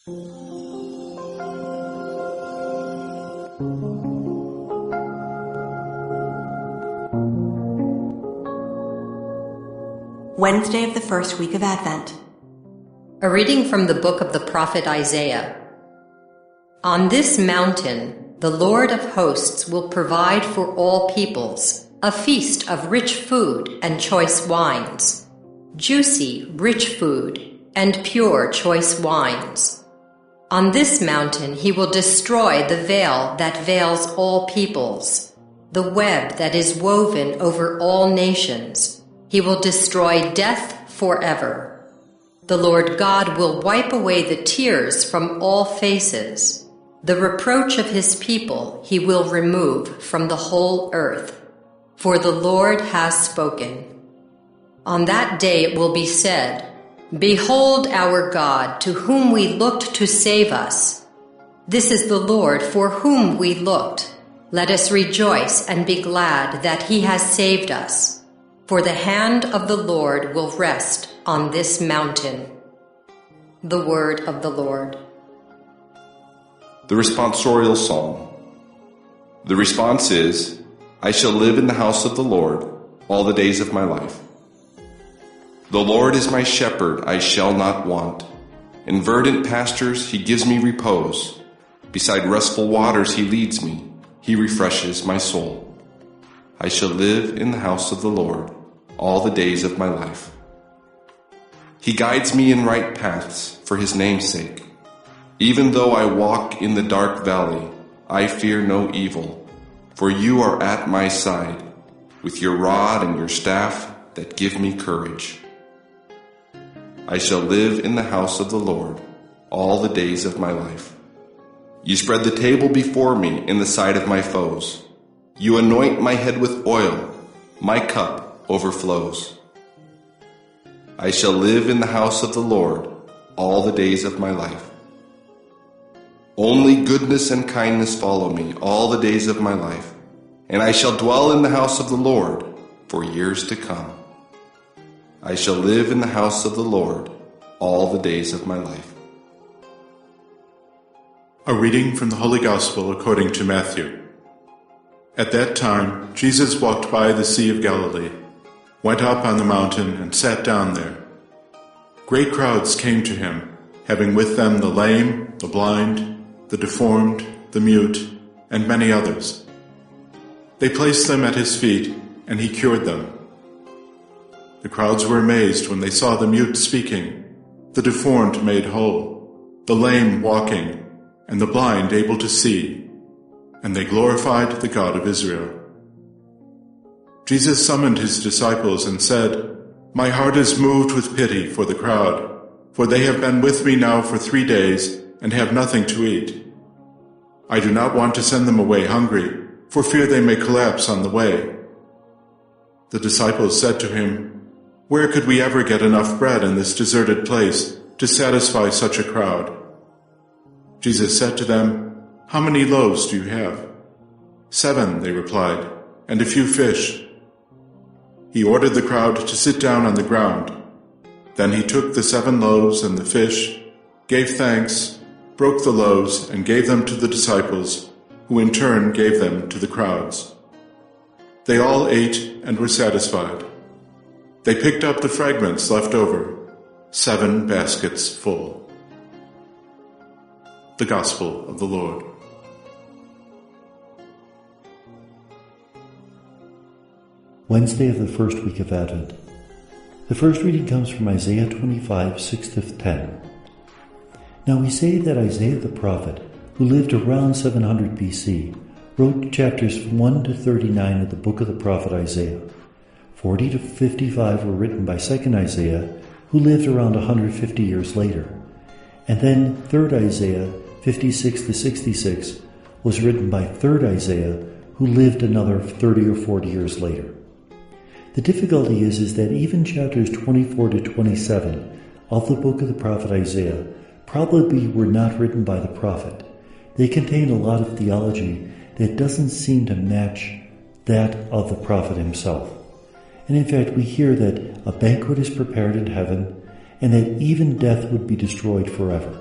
Wednesday of the first week of Advent. A reading from the book of the prophet Isaiah. On this mountain, the Lord of hosts will provide for all peoples a feast of rich food and choice wines, juicy, rich food and pure choice wines. On this mountain he will destroy the veil that veils all peoples, the web that is woven over all nations. He will destroy death forever. The Lord God will wipe away the tears from all faces. The reproach of his people he will remove from the whole earth. For the Lord has spoken. On that day it will be said, Behold our God, to whom we looked to save us. This is the Lord for whom we looked. Let us rejoice and be glad that he has saved us. For the hand of the Lord will rest on this mountain. The word of the Lord. The responsorial psalm. The response is, I shall live in the house of the Lord all the days of my life. The Lord is my shepherd, I shall not want. In verdant pastures he gives me repose. Beside restful waters he leads me. He refreshes my soul. I shall live in the house of the Lord all the days of my life. He guides me in right paths for his name's sake. Even though I walk in the dark valley, I fear no evil, for you are at my side, with your rod and your staff that give me courage. I shall live in the house of the Lord all the days of my life. You spread the table before me in the sight of my foes. You anoint my head with oil, my cup overflows. I shall live in the house of the Lord all the days of my life. Only goodness and kindness follow me all the days of my life, and I shall dwell in the house of the Lord for years to come. I shall live in the house of the Lord all the days of my life. A reading from the Holy Gospel according to Matthew. At that time, Jesus walked by the Sea of Galilee, went up on the mountain and sat down there. Great crowds came to him, having with them the lame, the blind, the deformed, the mute, and many others. They placed them at his feet, and he cured them. The crowds were amazed when they saw the mute speaking, the deformed made whole, the lame walking, and the blind able to see, and they glorified the God of Israel. Jesus summoned his disciples and said, My heart is moved with pity for the crowd, for they have been with me now for 3 days and have nothing to eat. I do not want to send them away hungry, for fear they may collapse on the way. The disciples said to him, Where could we ever get enough bread in this deserted place to satisfy such a crowd? Jesus said to them, How many loaves do you have? 7, they replied, and a few fish. He ordered the crowd to sit down on the ground. Then he took the 7 loaves and the fish, gave thanks, broke the loaves, and gave them to the disciples, who in turn gave them to the crowds. They all ate and were satisfied. They picked up the fragments left over, 7 baskets full. The Gospel of the Lord. Wednesday of the first week of Advent. The first reading comes from Isaiah 25, 6-10. Now we say that Isaiah the prophet, who lived around 700 BC, wrote chapters 1 to 39 of the book of the prophet Isaiah. 40 to 55 were written by 2nd Isaiah, who lived around 150 years later. And then 3rd Isaiah, 56 to 66, was written by 3rd Isaiah, who lived another 30 or 40 years later. The difficulty is that even chapters 24 to 27 of the book of the prophet Isaiah probably were not written by the prophet. They contain a lot of theology that doesn't seem to match that of the prophet himself. And in fact, we hear that a banquet is prepared in heaven and that even death would be destroyed forever.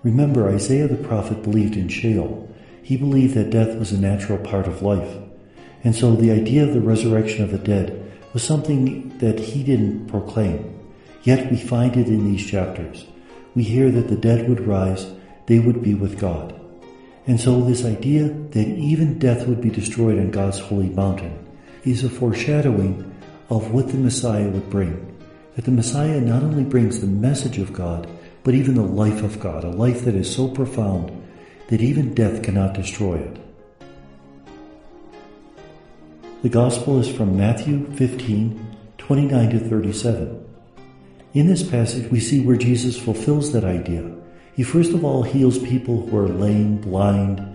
Remember, Isaiah the prophet believed in Sheol. He believed that death was a natural part of life. And so the idea of the resurrection of the dead was something that he didn't proclaim. Yet we find it in these chapters. We hear that the dead would rise, they would be with God. And so this idea that even death would be destroyed on God's holy mountain is a foreshadowing of what the Messiah would bring. That the Messiah not only brings the message of God, but even the life of God, a life that is so profound that even death cannot destroy it. The Gospel is from Matthew 15:29 to 37. In this passage, we see where Jesus fulfills that idea. He first of all heals people who are lame, blind,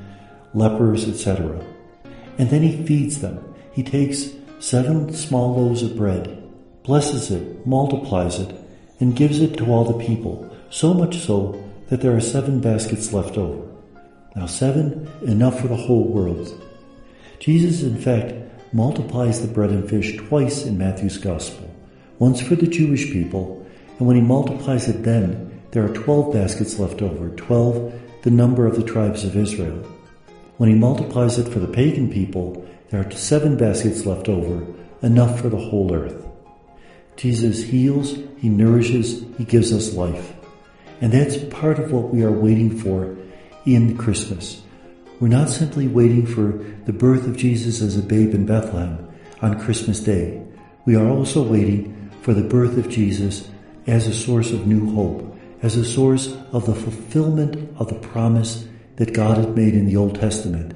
lepers, etc. And then he feeds them. He takes 7 small loaves of bread, blesses it, multiplies it, and gives it to all the people, so much so that there are 7 baskets left over. Now 7, enough for the whole world. Jesus, in fact, multiplies the bread and fish twice in Matthew's Gospel. Once for the Jewish people, and when he multiplies it then, there are 12 baskets left over, 12, the number of the tribes of Israel. When he multiplies it for the pagan people, there are 7 baskets left over, enough for the whole earth. Jesus heals, he nourishes, he gives us life. And that's part of what we are waiting for in Christmas. We're not simply waiting for the birth of Jesus as a babe in Bethlehem on Christmas Day. We are also waiting for the birth of Jesus as a source of new hope, as a source of the fulfillment of the promise that God had made in the Old Testament,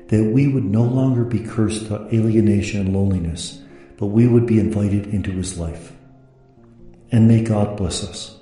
that we would no longer be cursed to alienation and loneliness, but we would be invited into his life. And may God bless us.